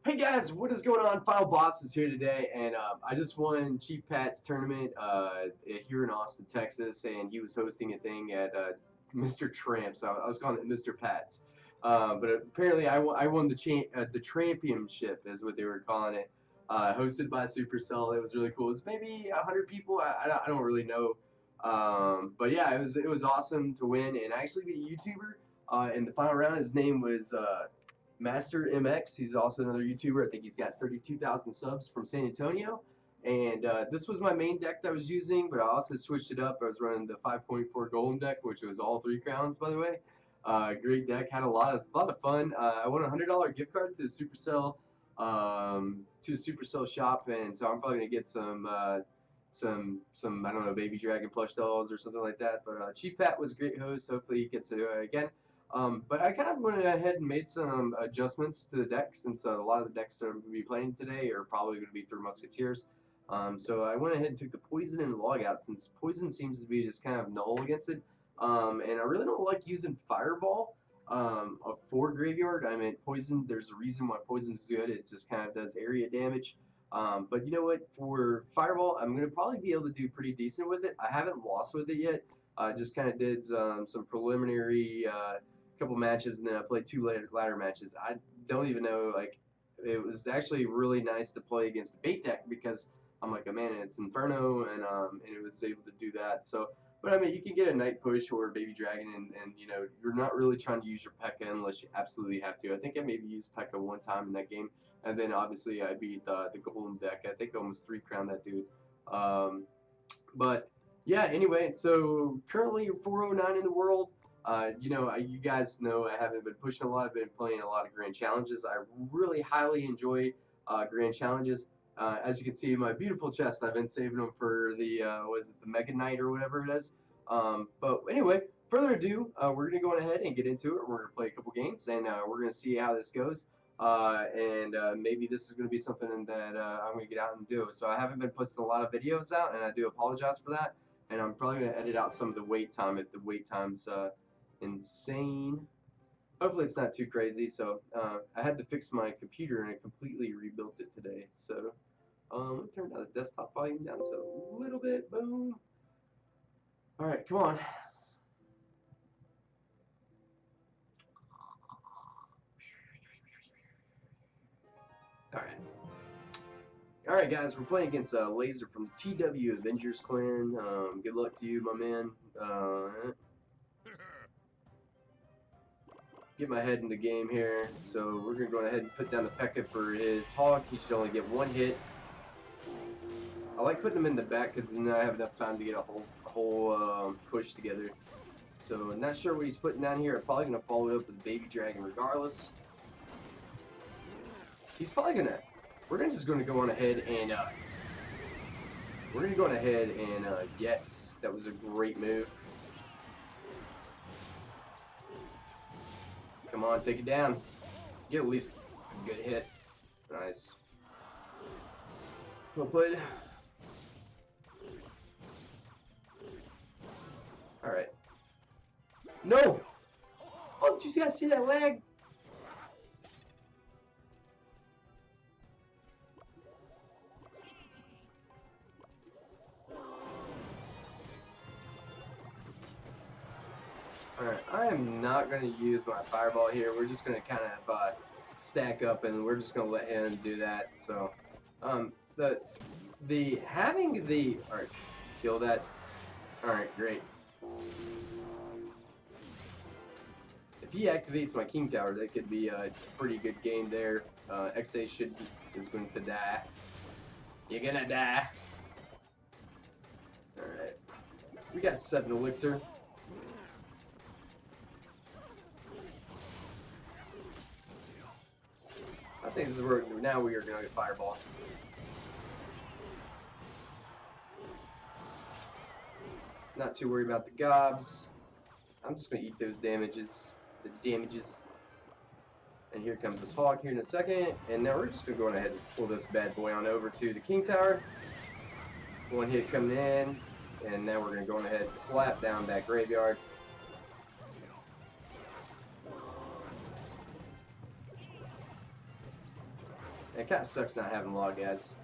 Hey guys, what is going on? Final Boss is here today, and I just won Chief Pat's tournament here in Austin, Texas, and he was hosting a thing at Mr. Tramp, so I was calling it Mr. Pat's. But apparently, I won the championship, is what they were calling it, hosted by Supercell. It was really cool. It was maybe 100 people. I don't really know, but yeah, it was awesome to win, and I actually beat a YouTuber in the final round. His name was. Master MX. He's also another YouTuber. I think he's got 32,000 subs from San Antonio. And this was my main deck that I was using, but I also switched it up. I was running the 5.4 Golden deck, which was all 3 crowns, by the way. Great deck. Had a lot of fun. I won a $100 gift card to the Supercell shop, and so I'm probably gonna get some I don't know, baby dragon plush dolls or something like that. But Chief Pat was a great host. Hopefully he gets to do it again. But I kind of went ahead and made some adjustments to the deck since a lot of the decks that I'm going to be playing today are probably going to be through Musketeers. So I went ahead and took the Poison and Log out since Poison seems to be just kind of null against it. And I really don't like using Fireball for Graveyard. I mean, Poison, there's a reason why Poison's good. It just kind of does area damage. But you know what? For Fireball, I'm going to probably be able to do pretty decent with it. I haven't lost with it yet. I just kind of did some preliminary couple matches, and then I played two ladder matches. I don't even know, like, it was actually really nice to play against the bait deck because I'm like, oh man, it's Inferno, and it was able to do that. So, but I mean, you can get a Night Push or a Baby Dragon, and you know, you're not really trying to use your Pekka unless you absolutely have to. I think I maybe used Pekka one time in that game, and then obviously I beat the Golden deck. I think I almost 3 crown that dude. But yeah, anyway, so currently 409 in the world. You know, you guys know I haven't been pushing a lot. I've been playing a lot of grand challenges. I really highly enjoy grand challenges. As you can see, my beautiful chest, I've been saving them for the was it the Mega Knight or whatever it is. But anyway, further ado, we're gonna go on ahead and get into it. We're gonna play a couple games, and we're gonna see how this goes. And maybe this is gonna be something that I'm gonna get out and do. So I haven't been posting a lot of videos out, and I do apologize for that. And I'm probably gonna edit out some of the wait time if the wait time's insane. Hopefully it's not too crazy. So I had to fix my computer and I completely rebuilt it today. So turn down the desktop volume down to a little bit. Boom. All right, come on. All right. All right, guys, we're playing against Laser from the TW Avengers Clan. Good luck to you, my man. Get my head in the game here. So we're gonna go ahead and put down the Pekka for his hog. He should only get 1 hit. I like putting him in the back because then I have enough time to get a whole push together. So not sure what he's putting down here. I'm probably gonna follow it up with Baby Dragon regardless. He's probably gonna. We're just gonna go on ahead and yes, that was a great move. Come on, take it down. Get at least a good hit. Nice. Well played. Alright. No! Oh, did you guys see that lag? Alright, I am not going to use my fireball here. We're just going to kind of stack up and we're just going to let him do that. So, having the, alright, kill that. Alright, great. If he activates my King Tower, that could be a pretty good game there. XA is going to die. You're gonna die. Alright. We got 7 elixir. I think this is where now we are going to get fireball. Not too worried about the gobs. I'm just going to eat those damages. And here comes this hog here in a second. And now we're just going to go on ahead and pull this bad boy on over to the King Tower. 1 hit coming in. And now we're going to go on ahead and slap down that graveyard. It kind of sucks not having log, guys.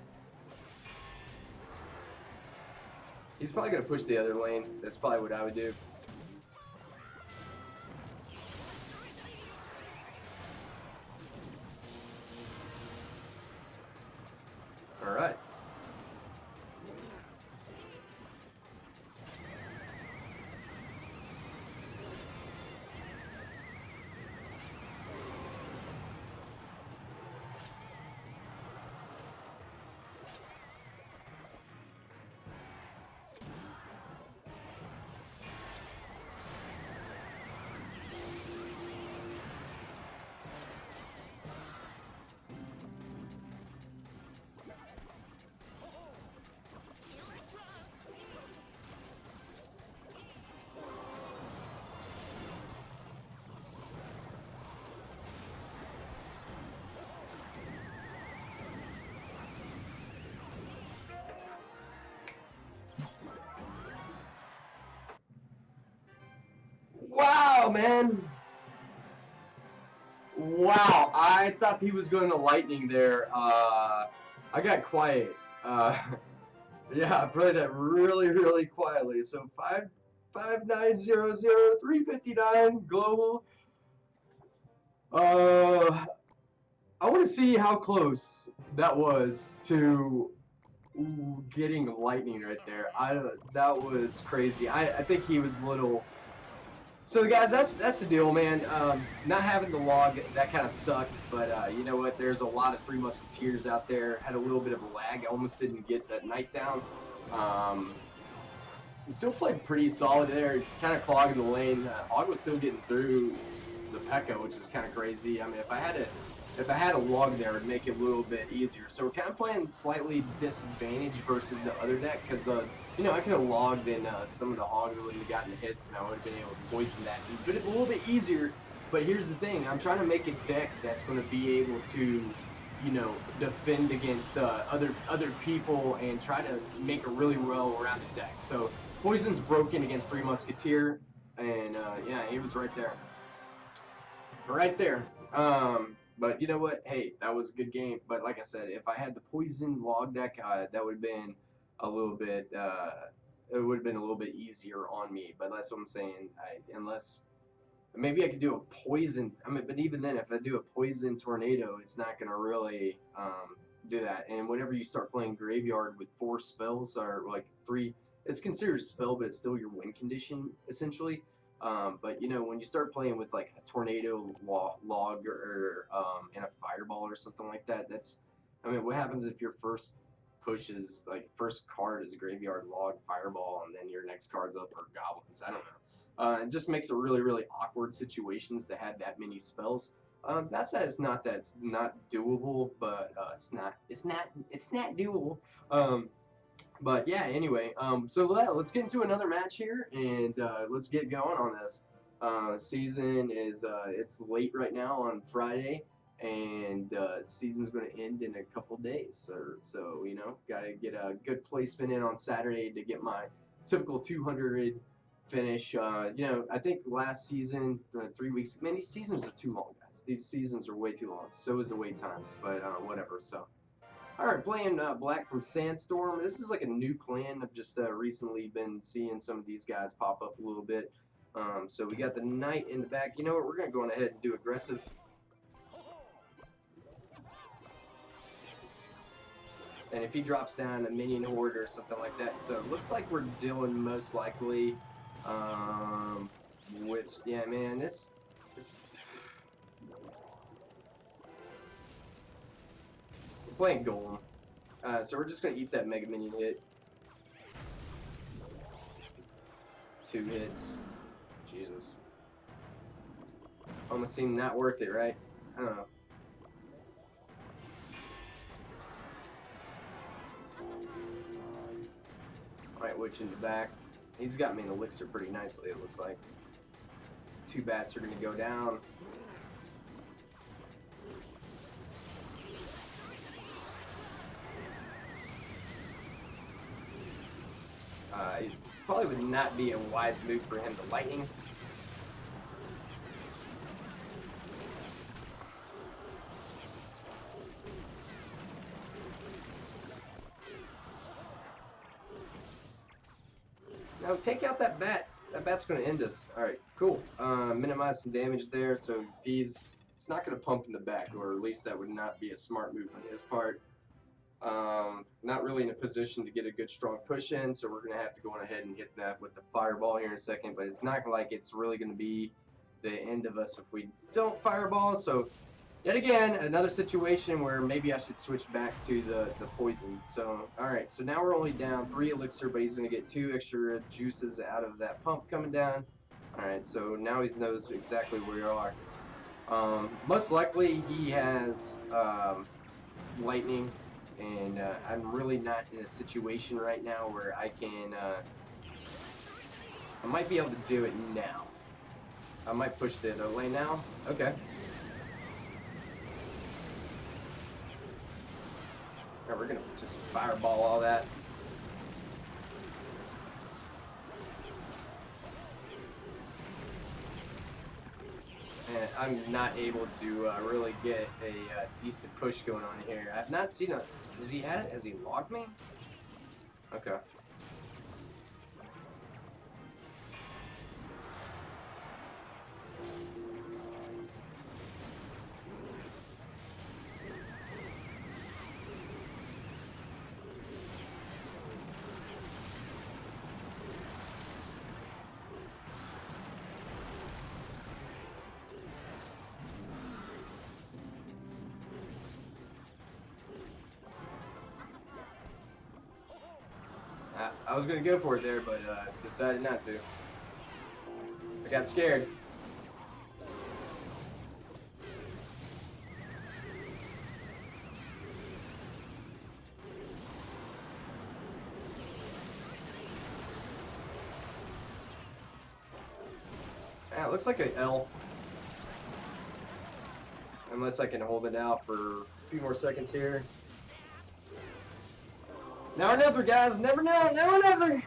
He's probably going to push the other lane. That's probably what I would do. Alright. Wow, man. Wow, I thought he was going to lightning there. I got quiet. Yeah, I played that really, really quietly. So 55900 global. I want to see how close that was to getting lightning right there. That was crazy. I think he was a little. So guys, that's the deal, man. Not having the log, that kind of sucked, but you know what? There's a lot of Three Musketeers out there. Had a little bit of a lag. I almost didn't get that night down. We still played pretty solid there. Kind of clogging the lane. Og was still getting through the Pekka, which is kind of crazy. I mean, if I had a log there, it'd make it a little bit easier. So we're kind of playing slightly disadvantaged versus the other deck because you know, I could have logged in some of the hogs. I wouldn't have gotten the hits, and I would have been able to poison that. But it's a little bit easier. But here's the thing: I'm trying to make a deck that's going to be able to, you know, defend against other people and try to make a really well-rounded deck. So poison's broken against Three Musketeer, and yeah, he was right there. Right there. But you know what? Hey, that was a good game. But like I said, if I had the poison log deck, that would have been a little bit. It would have been a little bit easier on me. But that's what I'm saying. Unless maybe I could do a poison. I mean, but even then, if I do a poison tornado, it's not gonna really do that. And whenever you start playing graveyard with 4 spells or like 3, it's considered a spell, but it's still your win condition essentially. But you know, when you start playing with like a tornado log or and a fireball or something like that, that's, I mean, what happens if your first push is like first card is graveyard log fireball and then your next card's up or goblins? I don't know. It just makes it really, really awkward situations to have that many spells. That's not doable, but it's not doable. But yeah, anyway, so let's get into another match here, and let's get going on this. Season is it's late right now on Friday, and season's going to end in a couple days, so you know, gotta get a good placement in on Saturday to get my typical 200 finish. You know, I think last season, 3 weeks. Man, these seasons are too long, guys. These seasons are way too long. So is the wait times, but whatever. So. Alright, playing Black from Sandstorm. This is like a new clan. I've just recently been seeing some of these guys pop up a little bit. So we got the Knight in the back. You know what? We're going to go on ahead and do aggressive. And if he drops down a minion horde or something like that. So it looks like we're dealing most likely with... Yeah, man, this... Playing Golem. So we're just going to eat that Mega Minion hit. 2 hits. Jesus. Almost seemed not worth it, right? I don't know. Alright, Witch in the back. He's got me in Elixir pretty nicely, it looks like. 2 bats are going to go down. It probably would not be a wise move for him to lightning. Now take out that bat. That bat's going to end us. Alright, cool. Minimize some damage there, so if it's not going to pump in the back, or at least that would not be a smart move on his part. Not really in a position to get a good strong push in, so we're going to have to go on ahead and hit that with the fireball here in a second, but it's not like it's really going to be the end of us if we don't fireball, so yet again, another situation where maybe I should switch back to the poison. So, alright, so now we're only down 3 elixir, but he's going to get 2 extra juices out of that pump coming down. Alright, so now he knows exactly where you are. Most likely he has lightning, and I'm really not in a situation right now where I can, I might be able to do it now. I might push the lane now. Okay. Alright, we're gonna just fireball all that. And I'm not able to really get a decent push going on here. I've not seen a. Has he had it? Has he logged me? Okay. I was going to go for it there, but decided not to. I got scared. It looks like an L. Unless I can hold it out for a few more seconds here. Now another, guys. Never know. Now another.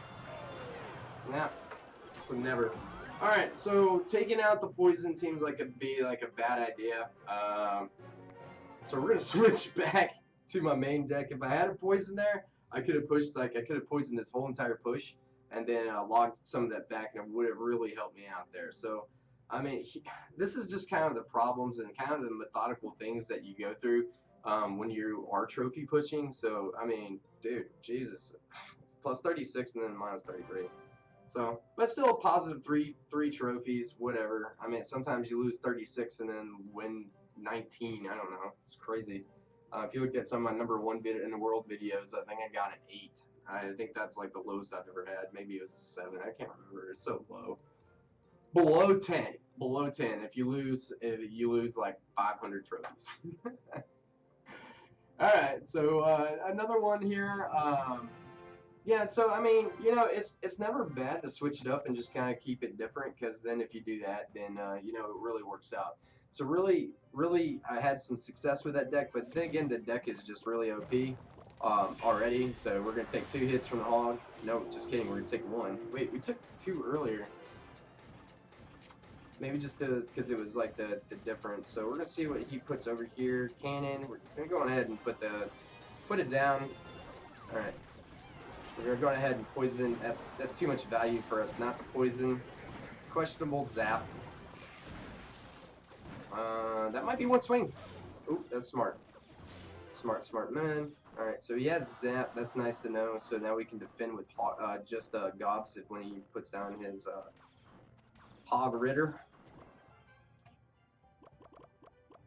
Nah. So never. Alright, so taking out the poison seems like it'd be like a bad idea. So we're gonna switch back to my main deck. If I had a poison there, I could have pushed, like, I could have poisoned this whole entire push and then logged some of that back, and it would have really helped me out there. So, I mean, this is just kind of the problems and kind of the methodical things that you go through when you are trophy pushing. So, I mean, dude, Jesus. Plus 36 and then minus 33. So, but still a positive three trophies, whatever. I mean, sometimes you lose 36 and then win 19. I don't know. It's crazy. If you looked at some of my #1 video in the world videos, I think I got an 8. I think that's like the lowest I've ever had. Maybe it was a 7. I can't remember. It's so low. Below 10. Below 10. If you lose like 500 trophies. All right. So another one here. Yeah. So I mean, you know, it's never bad to switch it up and just kind of keep it different, because then if you do that, then you know, it really works out. So really, I had some success with that deck, but then again, the deck is just really OP already. So we're gonna take 2 hits from the hog. No, just kidding. We're gonna take 1. Wait, we took 2 earlier. Maybe just because it was like the difference. So we're gonna see what he puts over here. Cannon. We're gonna go ahead and put it down. All right. We're gonna go ahead and poison. That's too much value for us not to poison. Questionable zap. That might be 1 swing. Ooh, that's smart. Smart man. Alright, so he has zap. That's nice to know. So now we can defend with just gobs when he puts down his hog ritter.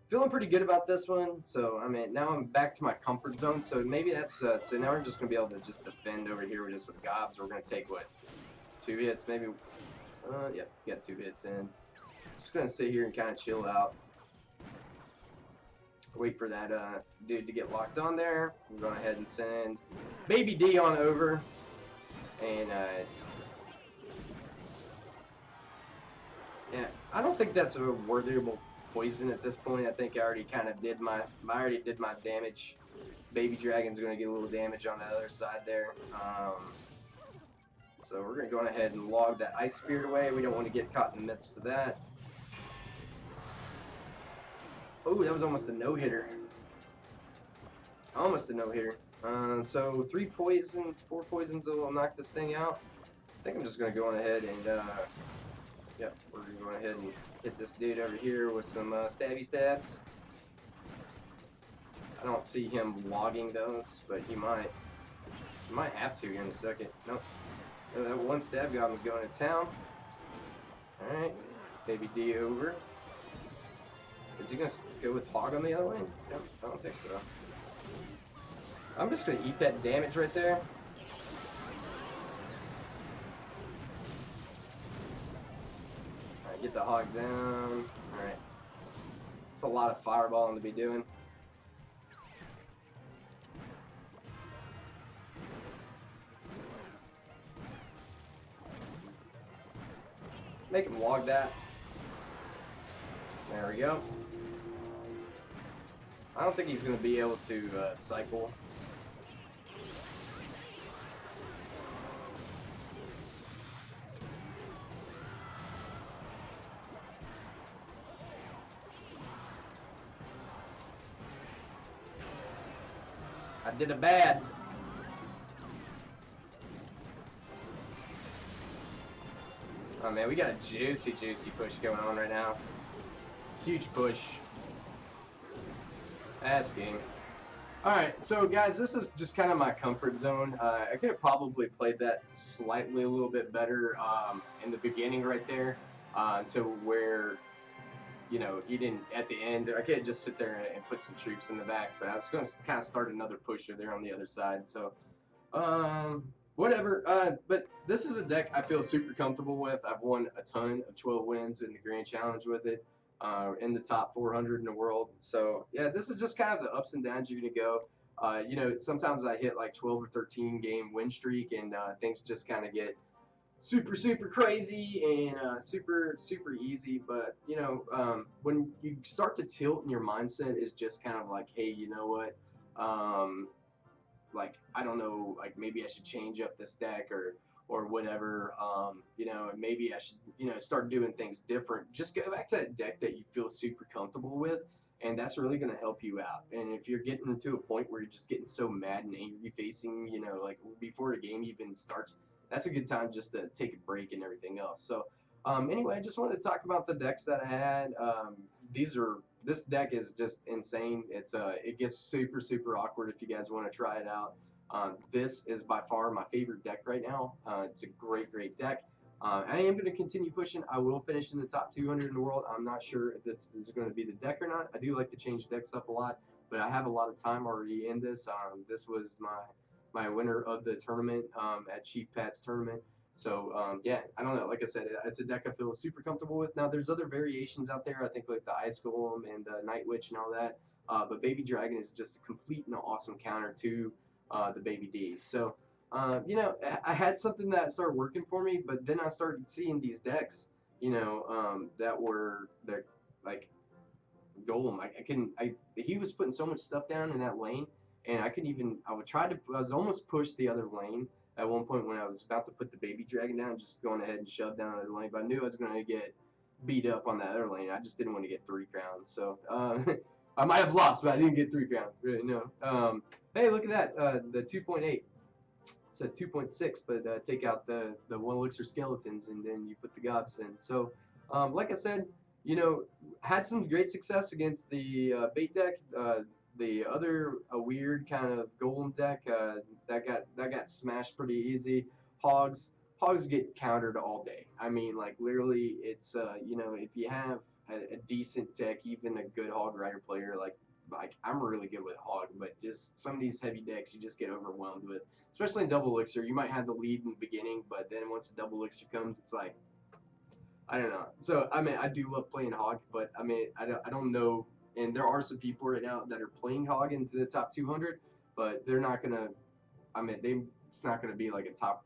Feeling pretty good about this one. So, I mean, now I'm back to my comfort zone. So maybe that's, so now we're just going to be able to just defend over here just with gobs. We're going to take, what, 2 hits, maybe? Yep, got 2 hits in. Just going to sit here and kind of chill out. Wait for that dude to get locked on there. I'm going ahead and send Baby D on over. And, yeah, I don't think that's a worthable poison at this point. I think I already kind of did my damage. Baby Dragon's going to get a little damage on the other side there. So we're going to go ahead and log that Ice Spirit away. We don't want to get caught in the midst of that. Oh, that was almost a no-hitter. Almost a no-hitter. So 3 poisons, 4 poisons will knock this thing out. think I'm just going to go on ahead and, yep, we're going to go ahead and hit this dude over here with some stabby stabs. I don't see him logging those, but he might. He might have to here in a second. Nope. That one stab goblin's going to town. Alright. Baby D over. Is he going to go with hog on the other lane? Nope, I don't think so. I'm just going to eat that damage right there. Alright, get the hog down. Alright. It's a lot of fireballing to be doing. Make him log that. There we go. I don't think he's going to be able to cycle. I did a bad. Oh man, we got a juicy push going on right now. Huge push. Ass game. Alright, so guys, this is just kind of my comfort zone. I could have probably played that slightly a little bit better in the beginning right there to where, you know, you didn't, at the end, I could just sit there and put some troops in the back, but I was going to kind of start another pusher there on the other side, so whatever. But this is a deck I feel super comfortable with. I've won a ton of 12 wins in the Grand Challenge with it, in the top 400 in the world. So yeah, this is just kind of the ups and downs you're gonna go. You know, sometimes I hit like 12 or 13 game win streak, and things just kind of get super crazy and super easy. But you know, when you start to tilt and your mindset is just kind of like, hey, you know what? Like, I don't know, like maybe I should change up this deck or whatever, you know, and maybe I should, you know, start doing things different. Just go back to that deck that you feel super comfortable with, and that's really going to help you out. And if you're getting to a point where you're just getting so mad and angry facing, you know, like before the game even starts, that's a good time just to take a break and everything else. So anyway, I just wanted to talk about the decks that I had. This deck is just insane. It gets super awkward if you guys want to try it out. This is by far my favorite deck right now. It's a great deck. I am going to continue pushing. I will finish in the top 200 in the world. I'm not sure if this is going to be the deck or not. I do like to change decks up a lot, but I have a lot of time already in this. This was my winner of the tournament at Chief Pat's tournament. So yeah, I don't know. Like I said, it's a deck I feel super comfortable with. Now there's other variations out there. I think like the Ice Golem and the Night Witch and all that. But Baby Dragon is just a complete and awesome counter to the Baby D. So you know, I had something that started working for me, but then I started seeing these decks, you know, that were like Golem. He was putting so much stuff down in that lane, and I was almost pushed the other lane at one point when I was about to put the Baby Dragon down, just going ahead and shove down the lane, but I knew I was going to get beat up on that other lane. I just didn't want to get 3 crowns, so I might have lost, but I didn't get 3 crowns. Really, no. Hey, look at that, the 2.8. It's a 2.6, but take out the 1 elixir skeletons, and then you put the gobs in. So, like I said, you know, had some great success against the bait deck. The other weird kind of golem deck that got smashed pretty easy. Hogs get countered all day. I mean, like literally, it's you know, if you have a decent deck, even a good hog rider player, like I'm really good with hog, but just some of these heavy decks you just get overwhelmed with, especially in double elixir. You might have the lead in the beginning, but then once the double elixir comes, it's like, I don't know. So I mean, I do love playing hog, but I mean, I don't know. And there are some people right now that are playing hog into the top 200, but they're not gonna. I mean, it's not gonna be like a top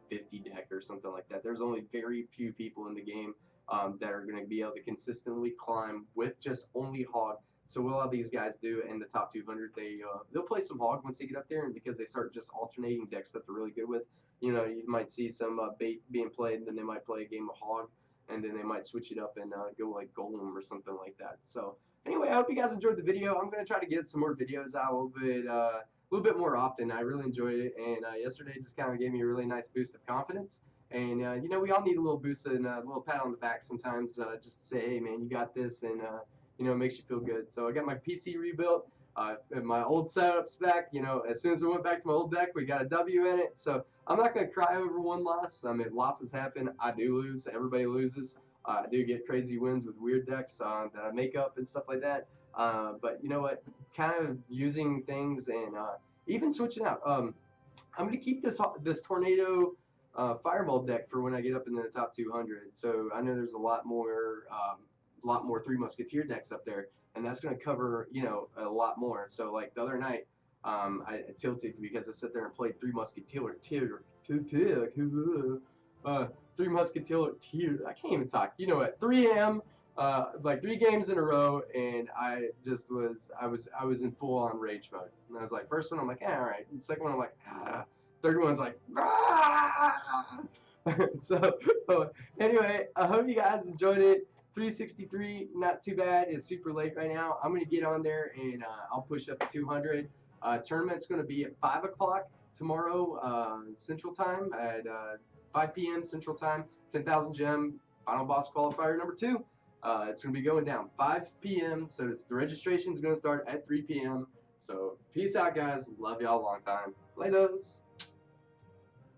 50 deck or something like that. There's only very few people in the game that are gonna be able to consistently climb with just only hog. So what a lot of these guys do in the top 200, they'll play some hog once they get up there, and because they start just alternating decks that they're really good with. You know, you might see some bait being played, and then they might play a game of hog, and then they might switch it up and go like golem or something like that. So anyway, I hope you guys enjoyed the video. I'm gonna try to get some more videos out a little bit more often. I really enjoyed it, and yesterday just kind of gave me a really nice boost of confidence. And you know, we all need a little boost and a little pat on the back sometimes, just to say, hey man, you got this, and you know, it makes you feel good. So I got my PC rebuilt. And my old setup's back. You know, as soon as I went back to my old deck, we got a W in it. So I'm not gonna cry over one loss. I mean, losses happen. I do lose. Everybody loses. I do get crazy wins with weird decks that I make up and stuff like that. But you know what? Kind of using things and even switching out. I'm gonna keep this tornado fireball deck for when I get up into the top 200. So I know there's a lot more Three Musketeer decks up there, and that's gonna cover, you know, a lot more. So like the other night, I tilted because I sat there and played Three Musketeer, Three Musketeer. I can't even talk. You know, at 3 a.m. Like 3 games in a row, and I was in full on rage mode. And I was like, first one I'm like, all right. Second one I'm like, ah. Third one's like, ah. So anyway, I hope you guys enjoyed it. 363, not too bad. It's super late right now. I'm gonna get on there and I'll push up to 200. Tournament's gonna be at 5 o'clock tomorrow Central Time at 5 p.m. Central Time. 10,000 gem final boss qualifier number 2. It's going to be going down 5 p.m. So the registration is going to start at 3 p.m. So peace out, guys. Love y'all a long time. Laters.